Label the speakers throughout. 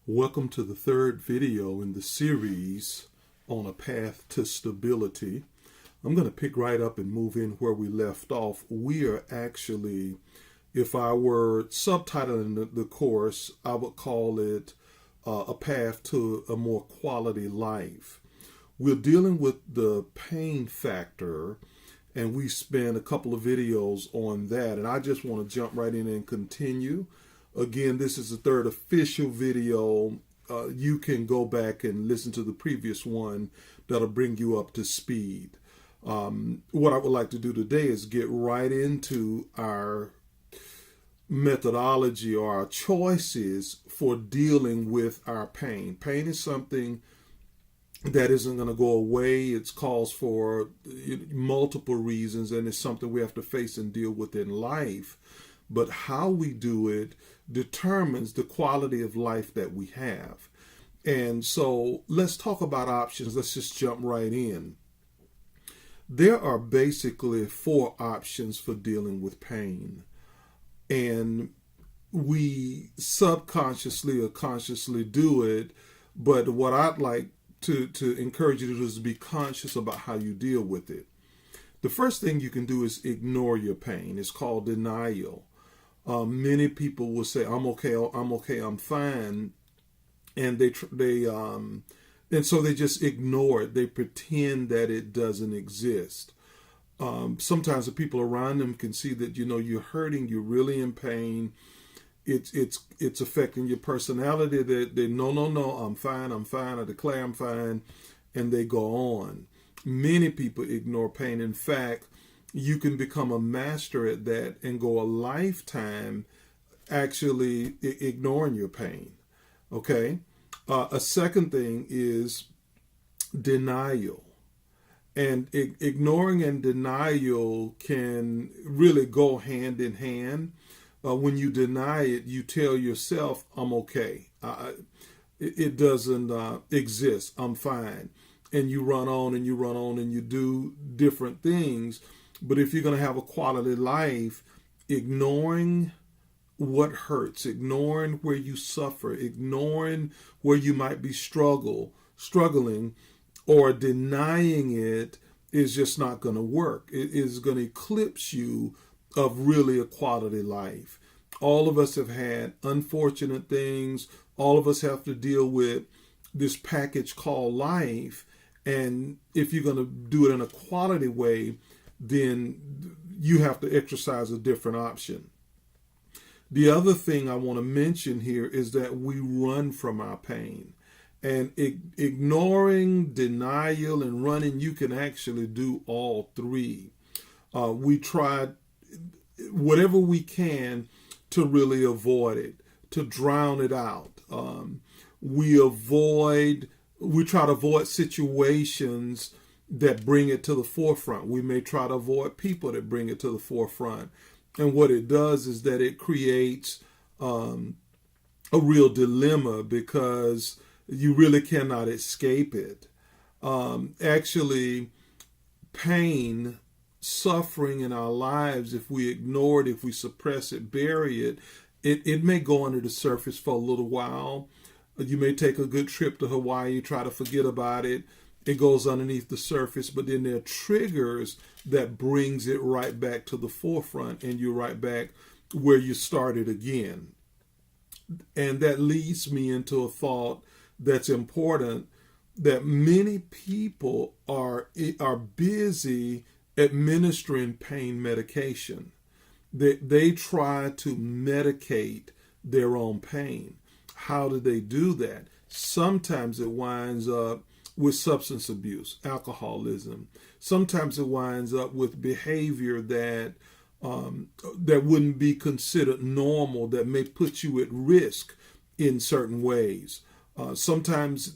Speaker 1: Welcome to the third video in the series on a path to stability. I'm going to pick right up and move in where we left off. We are actually, if I were subtitling the course, I would call it a path to a more quality life. We're dealing with the pain factor, and we spent a couple of videos on that, and I just want to jump right in and continue. Again, this is the third official video. You can go back and listen to the previous one. That'll bring you up to speed. What I would like to do today is get right into our methodology or our choices for dealing with our pain. Pain is something that isn't going to go away. It's caused for multiple reasons, and it's something we have to face and deal with in life. But how we do it determines the quality of life that we have. And so let's talk about options. Let's just jump right in. There are basically four options for dealing with pain. And we subconsciously or consciously do it. But what I'd like to encourage you to do is be conscious about how you deal with it. The first thing you can do is ignore your pain. It's called denial. Many people will say, "I'm okay, I'm fine," and and so they just ignore it. They pretend that it doesn't exist. Sometimes the people around them can see that you're hurting, you're really in pain. It's affecting your personality. They no, I'm fine, I declare I'm fine, and they go on. Many people ignore pain. In fact, you can become a master at that and go a lifetime actually ignoring your pain. Okay? A second thing is denial. And ignoring and denial can really go hand in hand. When you deny it, you tell yourself, "I'm okay. It doesn't exist. I'm fine." And you run on and you run on and you do different things. But if you're going to have a quality life, ignoring what hurts, ignoring where you suffer, ignoring where you might be struggling, or denying it is just not going to work. It is going to eclipse you of really a quality life. All of us have had unfortunate things. All of us have to deal with this package called life. And if you're going to do it in a quality way, then you have to exercise a different option. The other thing I want to mention here is that we run from our pain. And ignoring, denial, and running, you can actually do all three. We try whatever we can to really avoid it, to drown it out. We try to avoid situations that bring it to the forefront. We may try to avoid people that bring it to the forefront. And what it does is that it creates a real dilemma because you really cannot escape it. Actually, pain, suffering in our lives, if we ignore it, if we suppress it, bury it, it may go under the surface for a little while. You may take a good trip to Hawaii, try to forget about it. It goes underneath the surface, but then there are triggers that brings it right back to the forefront, and you're right back where you started again. And that leads me into a thought that's important, that many people are busy administering pain medication. They try to medicate their own pain. How do they do that? Sometimes it winds up with substance abuse, alcoholism. Sometimes it winds up with behavior that wouldn't be considered normal, that may put you at risk in certain ways. Sometimes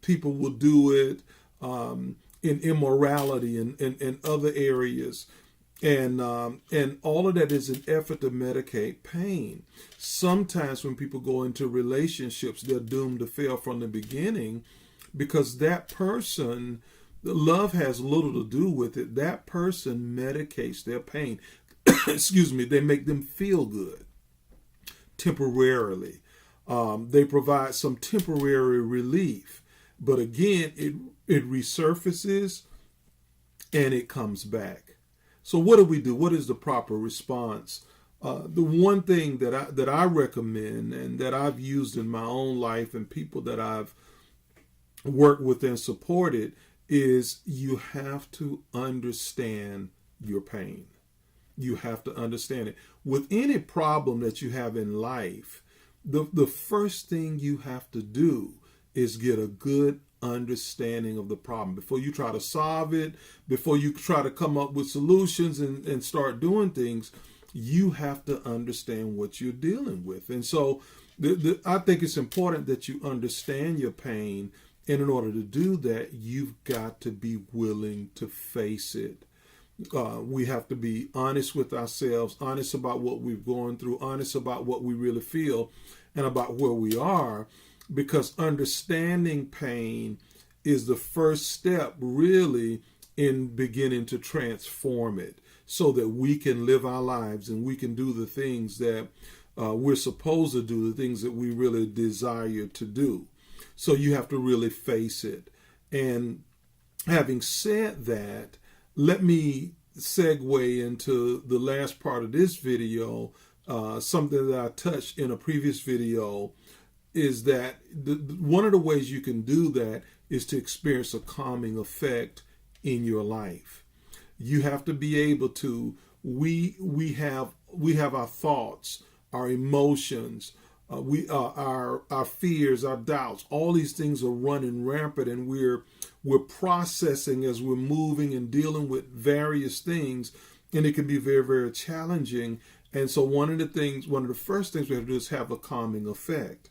Speaker 1: people will do it in immorality and other areas. And all of that is an effort to medicate pain. Sometimes when people go into relationships, they're doomed to fail from the beginning because that person, love has little to do with it. That person medicates their pain. Excuse me, they make them feel good temporarily. They provide some temporary relief, but again, it resurfaces and it comes back. So what do we do? What is the proper response? The one thing that I recommend and that I've used in my own life and people that I've worked with and supported is you have to understand your pain. You have to understand it. With any problem that you have in life, the first thing you have to do is get a good understanding of the problem before you try to solve it, before you try to come up with solutions and start doing things. You have to understand what you're dealing with. And so I think it's important that you understand your pain. And in order to do that, you've got to be willing to face it. We have to be honest with ourselves, honest about what we've gone through, honest about what we really feel and about where we are, because understanding pain is the first step really in beginning to transform it so that we can live our lives and we can do the things that we're supposed to do, the things that we really desire to do. So you have to really face it. And having said that, let me segue into the last part of this video. Something that I touched in a previous video is that one of the ways you can do that is to experience a calming effect in your life. You have to be able to, we have our thoughts, our emotions, our fears, our doubts. All these things are running rampant, and we're processing as we're moving and dealing with various things, and it can be very, very challenging. And so one of the first things we have to do is have a calming effect.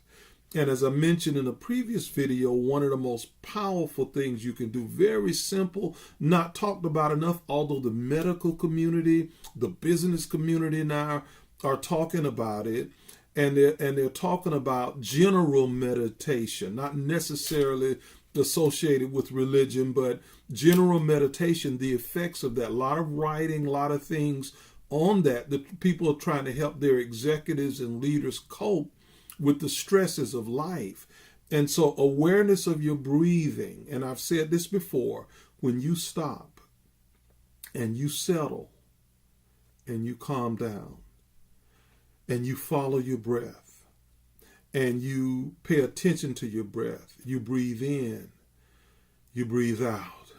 Speaker 1: And as I mentioned in a previous video, one of the most powerful things you can do, very simple, not talked about enough, although the medical community, the business community now are talking about it, and they're talking about general meditation, not necessarily associated with religion, but general meditation, the effects of that. A lot of writing, a lot of things on that. The people are trying to help their executives and leaders cope with the stresses of life. And so awareness of your breathing, and I've said this before, when you stop and you settle and you calm down and you follow your breath and you pay attention to your breath, you breathe in, you breathe out,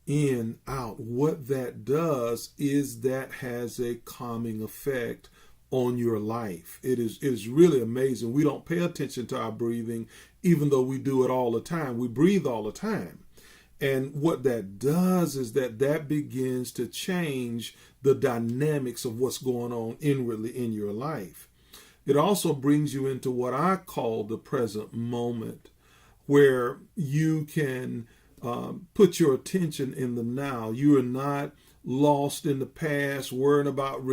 Speaker 1: in, out. What that does is that has a calming effect on your life. It is really amazing. We don't pay attention to our breathing, even though we do it all the time. We breathe all the time. And what that does is that begins to change the dynamics of what's going on inwardly in your life. It also brings you into what I call the present moment, where you can put your attention in the now. You are not lost in the past, worrying about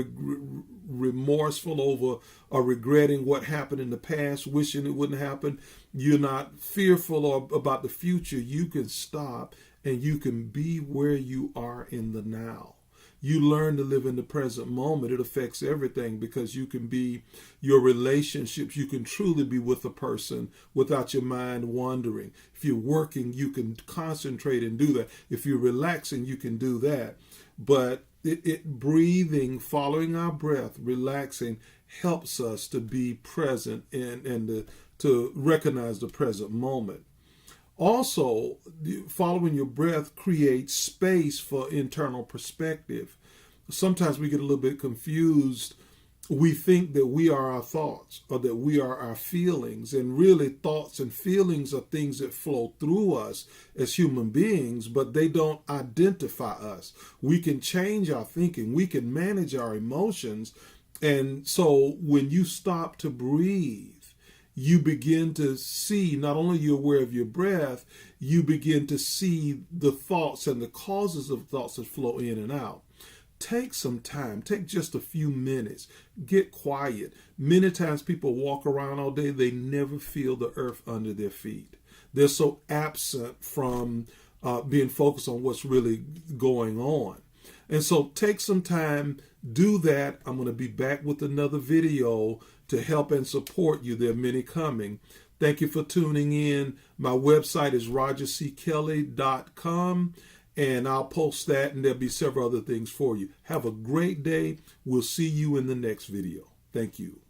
Speaker 1: remorseful over or regretting what happened in the past, wishing it wouldn't happen. You're not fearful about the future. You can stop and you can be where you are in the now. You learn to live in the present moment. It affects everything, because you can be your relationships. You can truly be with a person without your mind wandering. If you're working, you can concentrate and do that. If you're relaxing, you can do that. But breathing, following our breath, relaxing, helps us to be present and to recognize the present moment. Also, following your breath creates space for internal perspective. Sometimes we get a little bit confused. We think that we are our thoughts or that we are our feelings, and really thoughts and feelings are things that flow through us as human beings, but they don't identify us. We can change our thinking. We can manage our emotions. And so when you stop to breathe, you begin to see, not only you're aware of your breath, you begin to see the thoughts and the causes of thoughts that flow in and out. Take some time, take just a few minutes, get quiet. Many times people walk around all day, they never feel the earth under their feet. They're so absent from being focused on what's really going on. And so take some time, do that. I'm going to be back with another video to help and support you. There are many coming. Thank you for tuning in. My website is rogerckelly.com, and I'll post that, and there'll be several other things for you. Have a great day. We'll see you in the next video. Thank you.